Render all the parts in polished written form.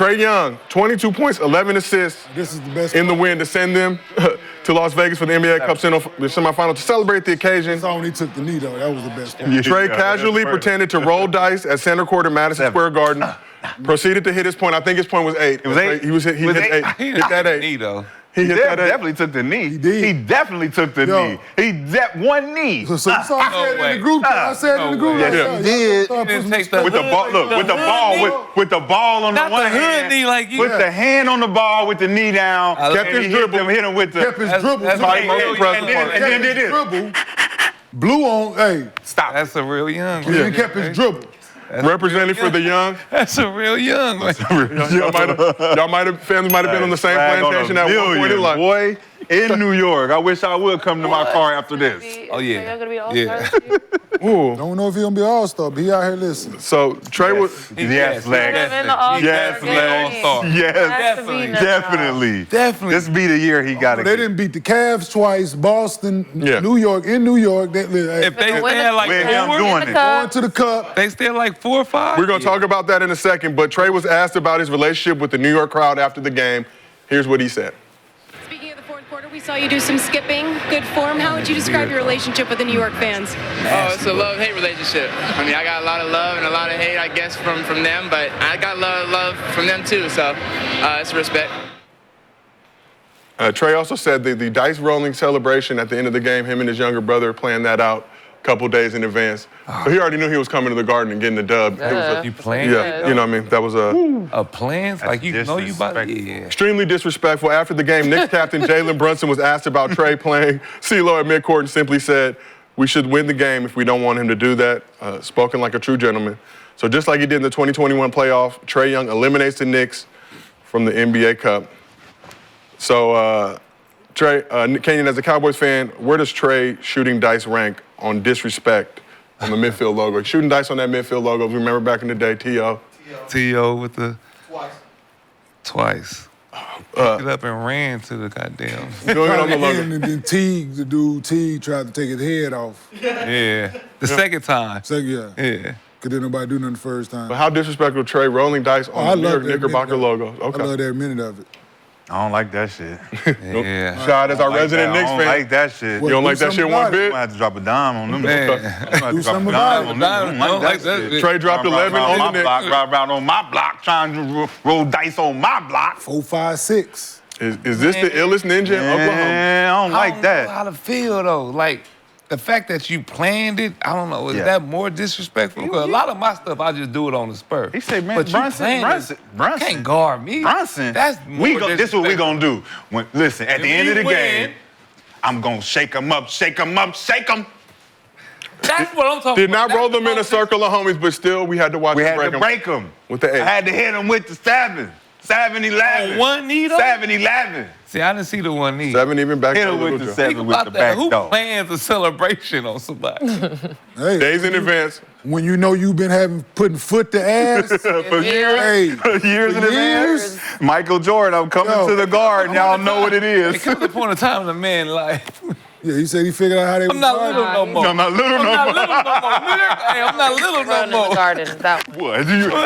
Trey Young, 22 points, 11 assists. This is the best in the win to send them to Las Vegas for the NBA Cup semifinal to celebrate the occasion. That's when he took the knee, though. That was the best part. Trey casually pretended to roll dice at center court at Madison Square Garden. Proceeded to hit his point. I think his point was 8. It was 8? He hit 8. He Hit that 8. knee, though. He hit that 8. Definitely took the knee. He did. He definitely took the knee. One knee. So I said it in the group. I said it in the group. Yeah, he did. Didn't take the With the ball, look, with the ball on the Not one the hood hand, knee like you. with the hand on the ball, with the knee down, Kept his dribble. hit him with the. kept his dribble. that's Probably most real impressive young. part. And then did this. Dribble. Blew on. Hey, Stop. That's a real young. he kept his dribble. Representing for the young. That's a real young, man. Fans might have been on the same plantation at one point in life. Boy, in New York. I wish I would come to my car after this. Oh, yeah. Y'all gonna be all Yeah. stars this year? Ooh. Don't know if he'll be all-star, but he out here listening. So Trey was. Yes, Lex. In the All-Star Yes, game. Lex. All-Star. Yes, Has to be now. definitely. Definitely. This be the year he got it. They didn't beat the Cavs twice, Boston, Yeah. New York, in New York. If they Win stay at like Where him four, doing it. going to the Cup. they stay at like 4 or 5. We're going to talk about that in a second, but Trey was asked about his relationship with the New York crowd after the game. Here's what he said. Speaking of the fourth quarter, we saw you do some skipping. Good form. How would you describe your relationship with the New York fans? Oh, it's a love-hate relationship. I mean, I got a lot of love and a lot of hate, I guess, from them, but I got a lot of love from them too, so it's respect. Trey also said the dice rolling celebration at the end of the game, him and his younger brother planned that out a couple days in advance. So he already knew he was coming to the Garden and getting the dub. It was You playing? yeah, you know what I mean? That was A plans? Like you know you about yeah. extremely disrespectful. After the game, Knicks captain Jalen Brunson was asked about Trey playing CeeLo at midcourt and simply said, "We should win the game if we don't want him to do that." Spoken like a true gentleman. So just like he did in the 2021 playoff, Trey Young eliminates the Knicks from the NBA Cup. So, Trey, Kenyon, as a Cowboys fan, where does Trey shooting dice rank on disrespect on the midfield logo? Shooting dice on that midfield logo, remember back in the day, T.O.? T.O. with the... Twice. Picked it up and ran to the goddamn... Go ahead on the logo. And then Teague, the dude Teague, tried to take his head off. Yeah. The second time. So, yeah. Yeah. Because didn't nobody do nothing the first time. But how disrespectful, Trey, rolling dice on the New York Knickerbocker logo? I love every minute of it. I don't like that shit. Yeah. Shot as our resident Knicks I fan. don't like that shit. You don't like that shit one I'm bit? gonna have to drop a dime on them. Man. I'm gonna have to Do drop something a dime about on it. them. I don't like that shit. Trey dropped 11 on the Knicks. Right around on my block, trying to roll dice on my block. 4, 5, 6. Is this the illest ninja in Oklahoma? Man, I don't like I don't that. know how to feel though. Like the fact that you planned it, I don't know. Is Yeah. that more disrespectful? Because a lot of my stuff, I just do it on the spur. He said, man, but you Brunson can't guard me. Brunson. That's more This is what we gonna do. Listen, at the If end of we the win- game, I'm gonna shake him up, shake him up, shake him. That's what I'm talking Did about. not roll them in a circle of homies, but still we had to watch We him had to them. break him. With the 8. I had to hit him with the 7. 7-11. On one knee, though? 7-11. See, I didn't see the one knee. 7 even back Hit to him the with little the Joe. 7 Think with about the that. back Who door. plans a celebration on somebody? Hey, Days in advance. when you know you've been putting foot to ass. For years, Hey, years in advance. Michael Jordan, I'm coming Yo. to the Garden. Y'all know what it It is. comes to the point of time in a man life. yeah, he said he figured out how they I'm not little no more. I'm not little I'm no not more. little no more. Nigga. Hey, I'm not little no Run in the more. Garden. That What?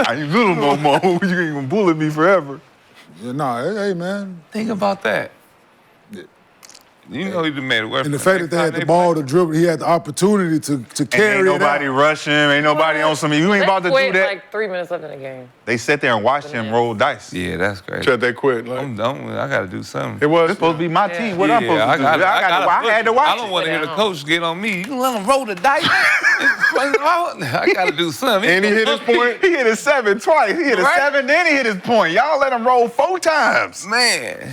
I ain't little no more. You ain't gonna bully me forever. Yeah, nah, hey, man. Think about that. You know he done made it work. And the fact that they had the ball to dribble, he had the opportunity to And carry ain't it nobody out. rush him. Ain't nobody on some. You ain't about to do quit that. like 3 minutes left in the game. They sat there and watched him roll dice. Yeah, that's crazy. Said they quit. Like, I gotta do something. it was It's supposed to be my team. What I'm supposed to do? I had to watch I don't want to hear the coach get on me. You can let him roll the dice. I gotta do something. And he hit his point. He hit his 7 twice. He hit his Right. 7, then he hit his point. Y'all let him roll 4 times. Man,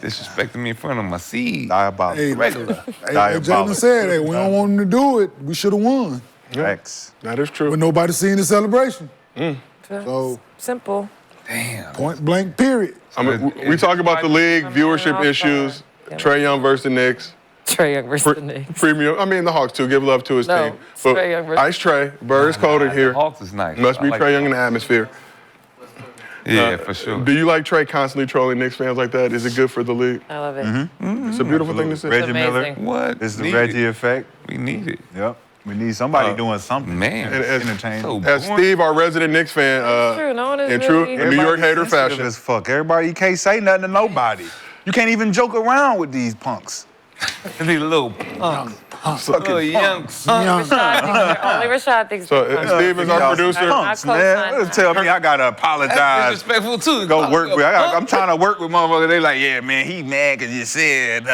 disrespecting me in front of my seed. Diabolical. Hey, Regular. hey, Jalen said, hey, we don't want him to do it. We should have won. X. That is true. But nobody seen the celebration. So, Simple. Damn. point blank, period. I mean, we talk about the league, viewership issues, Trey Young versus the Knicks. Trey Young versus the Knicks. Premium. I mean, the Hawks too. Give love to his No, team. Trey Young versus- Ice Trae, Bird is cold in here. Hawks is nice. Must I be like Trey Young that. in the atmosphere. Yeah, for sure. Do you like Trey constantly trolling Knicks fans like that? Is it good for the league? I love it. It's a beautiful thing to see. Reggie Miller. amazing. What? It's the Need Reggie it. effect. We need it. Yep. We need somebody doing something. Man, entertaining. so As boring. Steve, our resident Knicks fan, True, no one is in true really- New York hater Everybody's sensitive fashion. as fuck. Everybody, you can't say nothing to nobody. You can't even joke around with these punks. These little punks. Little young punks. Only Rashad thinks So they're Steve is our Y'all producer. punks, I man. co-sign Tell me I gotta That's apologize. disrespectful too. Go work with. I'm trying to work with motherfuckers. They like, yeah, man, he mad because you said.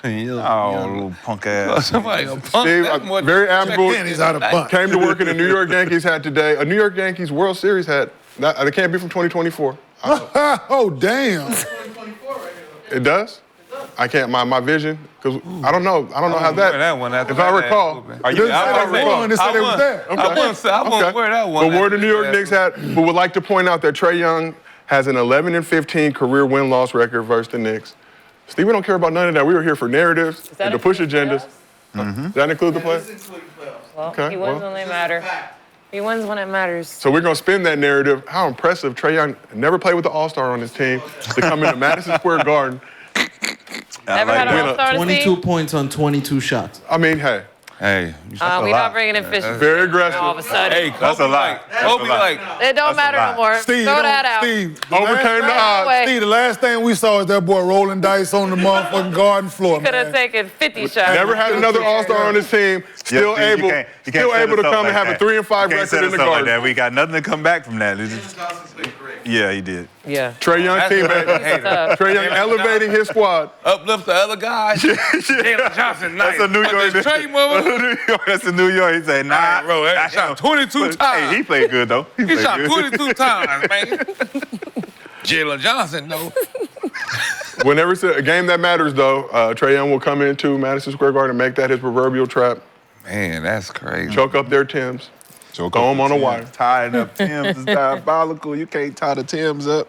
Oh, little punk ass. Somebody a punk. Steve, That's more very admirable. And he's out of butt. Came to work in the New York Yankees hat today. A New York Yankees World Series hat. It can't be from 2024. Oh, damn. It does? I can't. My vision, because I don't know. I don't know how wear that. that one after if I that recall, hooping. Are you? I I don't recall. won. They said they was there. I won't wear that one. But wore the New York after Knicks hat, but would like to point out that Trey Young has an 11-15 career win-loss record versus the Knicks. Steve, we don't care about none of that. We were here for narratives and to push agendas. Does that include the playoffs? Well, Okay, he wins well. when they matter. He wins when it matters. So we're gonna spin that narrative. How impressive! Trey Young never played with the All-Star on his team to come into Madison Square Garden. Never had an all-star to 22 see? points on 22 shots. I mean, hey, Hey, We're lot. not bringing in fish. very aggressive. All of a sudden. hey, That's a lot. Kobe like, It don't matter no more. Steve, Throw that out. Steve, Overcame the odds. Way. Steve, the last thing we saw is that boy rolling dice on the motherfucking garden floor, Could have man. taken 50 shots. Never had another All-Star on his team. Still Steve, able, you can't still set able us to up come and like have a that. 3-5 You can't record set in us the up like Garden. that. We got nothing to come back from that. Yeah, he did. Yeah. Trey Young That's teammate. a hater. Trey Young elevating his squad. uplift the other guys. Jalen Johnson, nice. That's a New But York. this Trey mother, That's a New York. He said, nah, bro, that shot 22 times. Hey, he played good though. He played shot good. 22 times, man. Jalen Johnson, though. Whenever it's a game that matters, though, Trey Young will come into Madison Square Garden and make that his proverbial trap. Man, that's crazy. Choke up their Timbs. Throw them on a wire. Tying up Tim's is diabolical. You can't tie the Tim's up.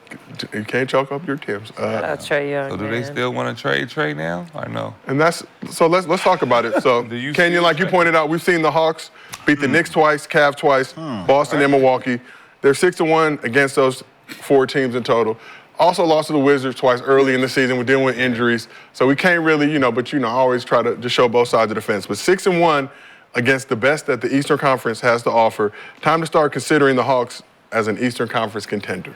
You can't choke up your Timbs. That's Trey Young. So do they man. still want to trade Trey now? Or no? And that's so. Let's talk about it. So, Do you Kenyon, see like you Trey? pointed out, we've seen the Hawks beat the Knicks twice, Cavs twice, Boston and Milwaukee. They're 6-1 against those 4 teams in total. Also lost to the Wizards twice early in the season. We're dealing with injuries, so we can't really, but I always try to just show both sides of the fence. But 6-1 against the best that the Eastern Conference has to offer. Time to start considering the Hawks as an Eastern Conference contender.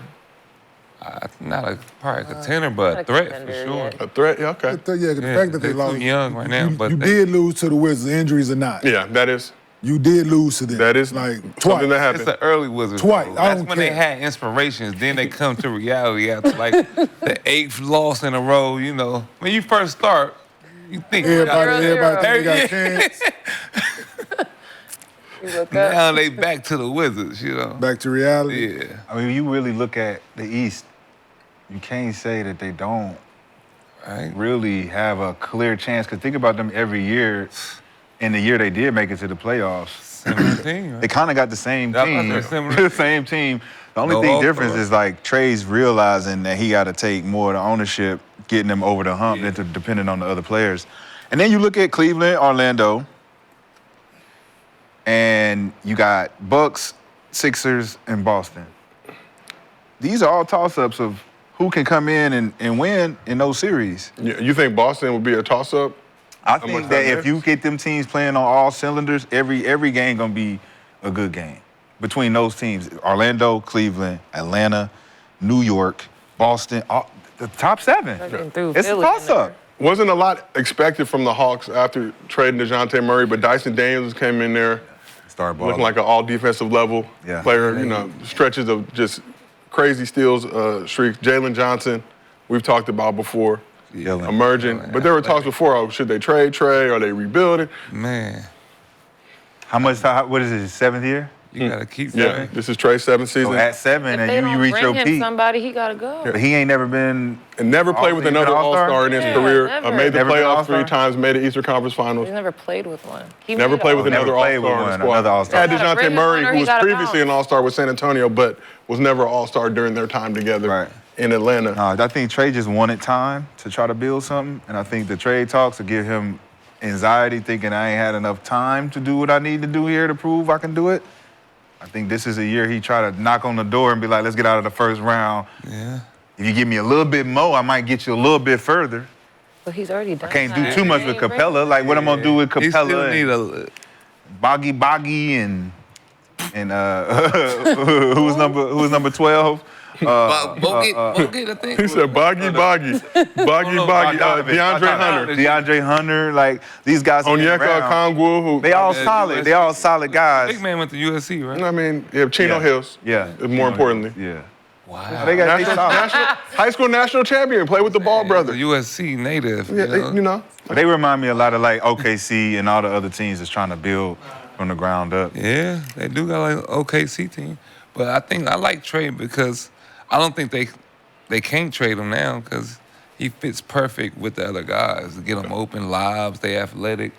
Not probably a contender, but Not a a threat contender for sure. yet. A threat, yeah, okay. Yeah, the Yeah, fact that they they're lost. too young right now, but you they- did lose to the Wizards, injuries or not. Yeah, that is You did lose to them. like twice. something that happened. It's the early Wizards. Twice. though. I That's don't when they care. had inspirations. Then they come to reality after like the 8th loss in a row. When you first start, you think Everybody think they got a Yeah. chance. You look up. now they back to the Wizards. Back to reality. Yeah. I mean, you really look at the East, you can't say that they don't Right. really have a clear chance. Because think about them every year. In the year they did make it to the playoffs, 17, right? they kind of got the same Yeah, I was team. about to say similar. The same team. The only No thing All-Star. difference is like Trey's realizing that he got to take more of the ownership, getting them over the hump, than to depending on the other players. And then you look at Cleveland, Orlando, and you got Bucks, Sixers, and Boston. These are all toss-ups of who can come in and win in those series. You think Boston would be a toss-up? I much think that that if matters? you get them teams playing on all cylinders, every game gonna be a good game between those teams: Orlando, Cleveland, Atlanta, New York, Boston. The top 7. Fucking threw It's a Philly in toss-up. Wasn't a lot expected from the Hawks after trading DeJounte Murray, but Dyson Daniels came in there Start ball. looking like an all-defensive level Yeah. player, stretches of just crazy steals, streaks. Jalen Johnson, we've talked about before, emerging. But there were talks before, should they trade Trey? Are they rebuilding? Man, What is it? His 7th year? you gotta keep Yeah, Trey. this is Trey's 7th season. So at 7, If and they you don't reach bring your him peak. somebody, he gotta go. But he ain't never been. And never played with He's been another All-Star? All-Star in his Yeah, career. never. Made the Never been playoffs All-Star? 3 times, made the Eastern Conference Finals. He's never played with one. He Never made played with all- Never another played with All-Star in one, the squad. another All-Star. Had You gotta DeJounte bring him Murray, one or who he was gotta previously bounce. an All-Star with San Antonio, but was never All-Star during their time together Right. in Atlanta. I think Trey just wanted time to try to build something, and I think the trade talks will give him anxiety, thinking I ain't had enough time to do what I need to do here to prove I can do it. I think this is a year he try to knock on the door and be like, let's get out of the first round. Yeah. If you give me a little bit more, I might get you a little bit further. But he's already done. I can't do that. too much He with ain't bring Capella. Like what I'm gonna do with He Capella? still need a Boggy and who was number 12? Bogey, I think. He said Boggy. DeAndre Hunter. DeAndre Hunter, like these guys. Onyeka Okongwu, who They all solid. They all solid guys. Big man went to USC, right? I mean, Chino Hills. Yeah. More importantly. Yeah. Wow. They got High school national champion, play with the Ball brothers. USC native. Yeah, you know. They remind me a lot of like OKC and all the other teams that's trying to build from the ground up. Yeah, they do got like an OKC team. But I think I like Trae because I don't think they can't trade him now because he fits perfect with the other guys. To get them open, lobs, they athletic.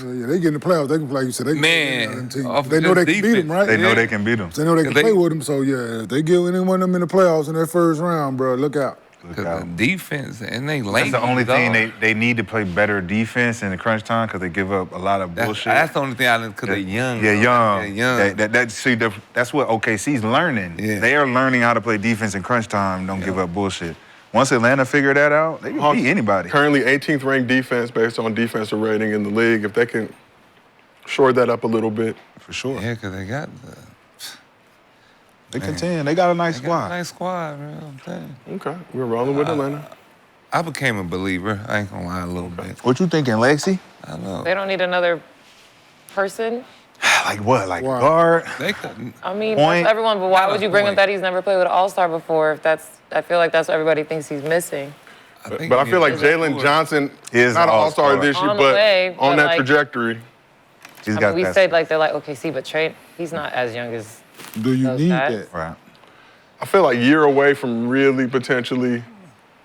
Yeah, they get in the playoffs. They can play. You said they can Man, play off they know they just can beat them, right? They know Yeah. they can beat them. They know they can They- play with them. So yeah, if they get any one of them in the playoffs in their first round, bro, look out. Because the defense, and they lazy. That's the only thing dog. they need to play better defense in the crunch time because they give up a lot of bullshit. That's the only thing I didn't, because they're young. Yeah, young. They're young. That's what OKC's learning. Yeah. They are learning how to play defense in crunch time. Don't give up bullshit. Once Atlanta figure that out, they can beat anybody. Currently 18th ranked defense based on defensive rating in the league. If they can shore that up a little bit. For sure. Yeah, because they got the They contend. They got a nice they got a squad. nice squad, man. I'm telling you. Okay, we're rolling with Atlanta. I became a believer. I ain't gonna lie a little bit. What you thinking, Lexi? I know. They don't need another person. Like what? Like Wow. guard? They couldn't. I mean, Point. that's everyone, but why Not a would you bring up point. that he's never played with an all-star before if I feel like that's what everybody thinks he's missing. think But I he feel like needs Jalen to- Johnson Is not an all-star all-star. this year, On the but way, on but that like- trajectory. He's I got mean, we that. said like they're like OKC, but Trae, he's not as young as Do you Those need guys. that? Right. I feel like a year away from really potentially.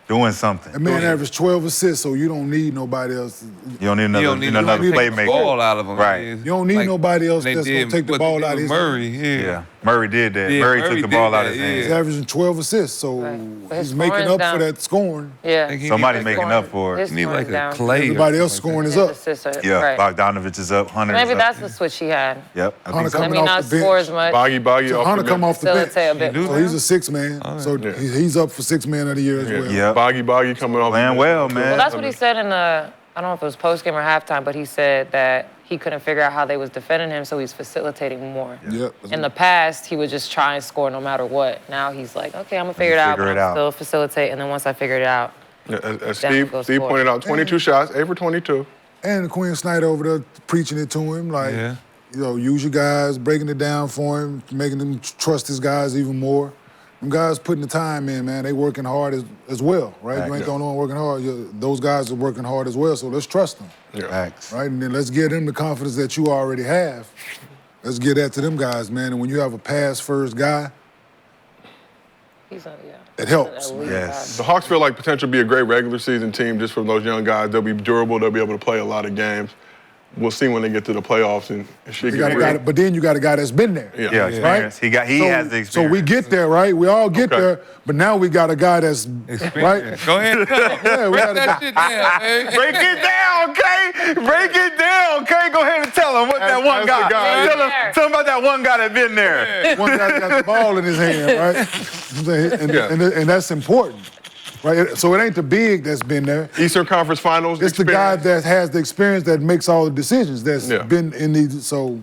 Doing something. That man averaged 12 assists, so you don't need nobody else. You don't need another, You don't need another to take the playmaker. ball out of him. Right. Yeah. You don't need nobody else they that's gonna did take the what ball they out did of his with Murray, yeah. Yeah. Murray did that. Yeah, Murray Murray took the did ball out that, of his yeah. hands. He's averaging 12 assists, so Right. But his he's making scoring's up down. for that scoring. yeah. Think he Somebody need making up for it. His You need like scoring's a down. Clay. or Everybody else something scoring His is up. assists are- Yeah. right. Bogdanovich is up. Hunter Maybe is up. that's the switch he had. Yep. I Hunter think so. coming Let me off not the bench. score as much. Boggy So off Hunter the come bench. off the bench. Facilitate a bit do more. So he's a six man. So Yeah. he's up for six man of the year as well. Yep. Boggy coming off. Playing the bench. well, man. Well, that's what he said in the, I don't know if it was post game or halftime, but he said that he couldn't figure out how they was defending him, so he's facilitating more. Yep. In the past, he would just try and score no matter what. Now he's like, okay, I'm gonna figure it out, Figure but it I'm out. still facilitate. And then once I figure it out, Yeah, as Down Steve goes Steve score. pointed out, 22 shots, 8 for 22. And Quinn Snyder over there preaching it to him, like, Yeah. you know, use your guys, breaking it down for him, making them trust his guys even more. Them guys putting the time in, man. They working hard as well, right? You ain't the only one working hard. Those guys are working hard as well, so let's trust them, Facts. right? And then let's give them the confidence that you already have. Let's give that to them guys, man. And when you have a pass-first guy, he's not, yeah. it helps. An elite Yes. The Hawks feel like potential to be a great regular season team just from those young guys. They'll be durable. They'll be able to play a lot of games. We'll see when they get to the playoffs and shit You get got a real. guy, but then you got a guy that's been there. Yeah, experience. He has the experience. So we get there, right? We all get Okay. there, but now we got a guy that's right. Go ahead. Yeah, we Break got a that guy. shit down, man. Break it down, okay? Break it down, okay? Go ahead and tell him what that one As the guy. guy- Tell him about that one guy that been there. One guy got the ball in his hand, right? I'm saying, and that's important, right? So it ain't the big that's been there. Eastern Conference Finals It's the guy experience. that has the experience that makes all the decisions. That's Yeah. been in these. So,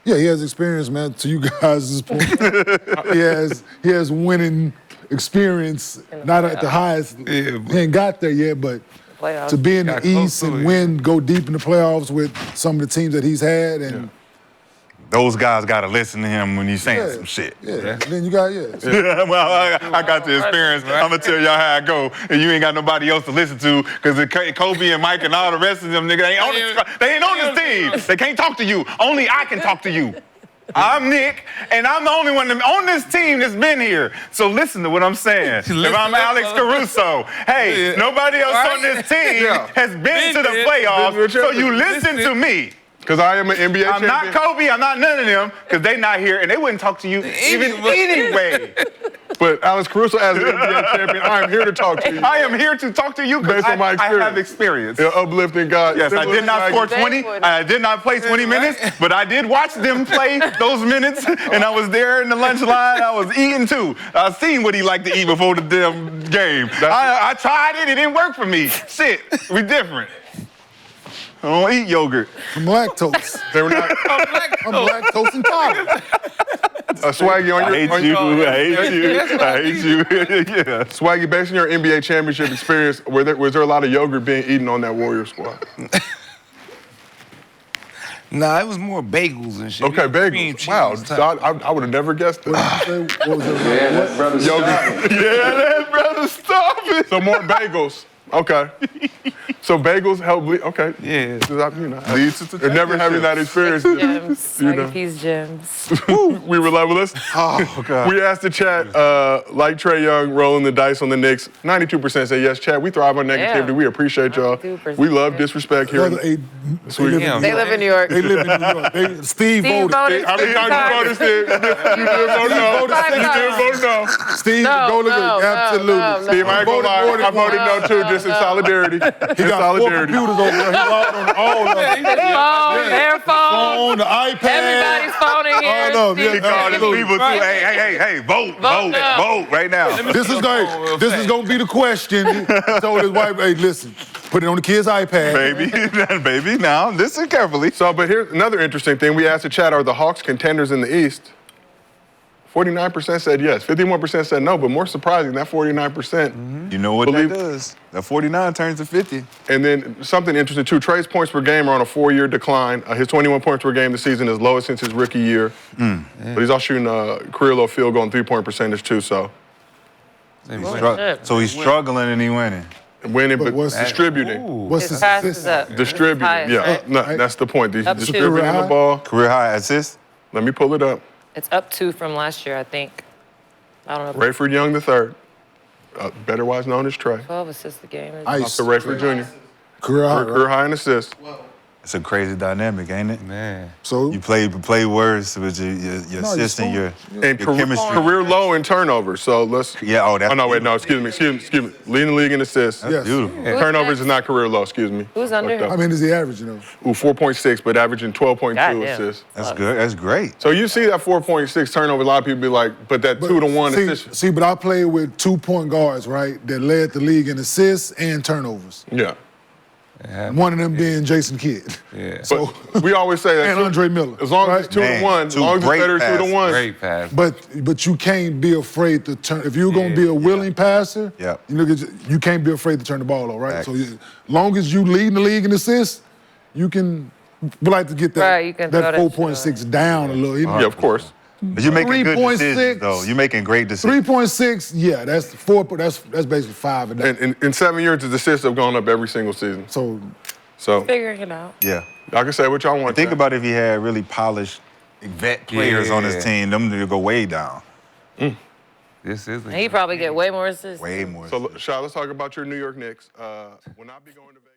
yeah, he has experience, man. To you guys' point, he has winning experience, not at the highest. Yeah, He ain't got there yet, but Playoffs. to be in Got the close East to and it. win, go deep in the playoffs with some of the teams that he's had, and Those guys got to listen to him when he's saying yeah, some shit. Yeah. Then you got Well, I got the experience. I'm going to tell y'all how I go, and you ain't got nobody else to listen to because Kobe and Mike and all the rest of them niggas they ain't on this team. They can't talk to you. Only I can talk to you. I'm Nick, and I'm the only one on this team that's been here. So listen to what I'm saying. If Listen I'm up, Alex Caruso, hey, Yeah. nobody else Right. on this team Yeah. has been to the there. playoffs, so you listen Listen. to me. Because I am an NBA I'm champion. not Kobe, I'm not none of them, because they not here, and they wouldn't talk to you even anyway. But Alex Caruso, as an NBA champion, I am here to talk to you. I am here to talk to you because Based on my I have experience. You're an uplifting guy. Yes, I did not score They 20. would. I did not play 20 minutes, but I did watch them play those minutes, and I was there in the lunch line. I was eating too. I seen what he liked to eat before the damn game. I tried it. It didn't work for me. Shit, we different. I don't eat yogurt. I'm lactose. They were not. I'm lactose intolerant. Swaggy, on I your, hate on you. your- I hate you. I hate you. Yeah. Swaggy, based on your NBA championship experience, was there a lot of yogurt being eaten on that Warrior squad? Nah, it was more bagels and shit. Okay, Cream bagels. cheese Wow, type. I would have never guessed that. What was it? brother, Yogurt. Yeah, that brother, stop it. So more bagels. Okay. So bagels help bleed. Okay. Yeah. 'Cause you know, Leads to the never having that experience. Gems. You know. Peace gems. We were levelers. Oh, God. We asked the chat, like Trey Young, rolling the dice on the Knicks. 92% say yes, chat. We thrive on negativity. Yeah. We appreciate y'all. 92%. We love disrespect here. Brother, they live in They live in New York. They live in New York. Steve Steve voted. voted. How many times you voted, Steve? You did vote no. You did vote no. Steve, No, go look at no, it. Absolutely. no, no. Steve, I ain't gonna lie. I voted no too, just in solidarity. He In got 4 solidarity. computers over there. He logged on all of them. Phone, their phone. Phone, the iPad. Everybody's phone in here. All of them. He called his absolutely. people too. Hey, vote now. vote right now. This is going to be the question. He told his wife, hey, listen, put it on the kid's iPad. Baby, now listen carefully. So, but here's another interesting thing. We asked the chat, are the Hawks contenders in the East? 49% said yes. 51% said no, but more surprising, that 49%. You know what Believe- that does? That 49 turns to 50. And then something interesting too, Trey's points per game are on a 4-year decline. His 21 points per game this season is lowest since his rookie year. But he's also shooting a career low field goal and 3-point percentage too, so So he's struggling and he winning. winning, but what's- distributing. What's His his pass is assist? up. Distributing, Highest, yeah. right? No, that's the point. He's Up to. distributing the ball. Career high assist. Let me pull it up. It's up 2 from last year, I think. I don't know. Rayford Young III, betterwise known as Trey. 12 assists a game. Ice. So Rayford Jr. Career high, Career right? high in assists. It's a crazy dynamic, ain't it? Man. So, You play words with your No, assist and your And chemistry. career low in turnovers. So let's. Yeah, oh, that's Oh no, wait, no, excuse me. Leading the league in assists. yes. beautiful. Turnovers is not career low. Excuse me. Who's under Fucked him? up. How many is he averaging, though? 4.6, but averaging 12.2 Goddamn. assists. That's good. That's great. So you see that 4.6 turnover, a lot of people be like, but that 2-to-1 assist. See, but I played with 2 point guards, right, that led the league in assists and turnovers. Yeah. One of them being Jason Kidd. Yeah. So, But we always say that and Andre Miller. as long as right? it's 2-to-1, as two long as it's great better than 2-to-1. Great pass. But you can't be afraid to turn. If you're gonna be a willing passer, Yeah. you look at you can't be afraid to turn the ball over, right? Facts. So as long as you lead the league in assists, you can. We like to get that Right, you can throw that that 4.6 down a little. You know? Yeah, of course. But you're making good 3.6. decisions, though. You're making great decisions. 3.6, yeah, that's 4. That's basically 5 a day. And in 7 years, his assists have gone up every single season. So Figuring it out. Yeah. y'all can say what y'all want. Think man. about if he had really polished vet players on his Yeah. team, them to go way down. This is. And he probably get way more assists. Way more. So, Sha, let's talk about your New York Knicks. When I be going to Vegas.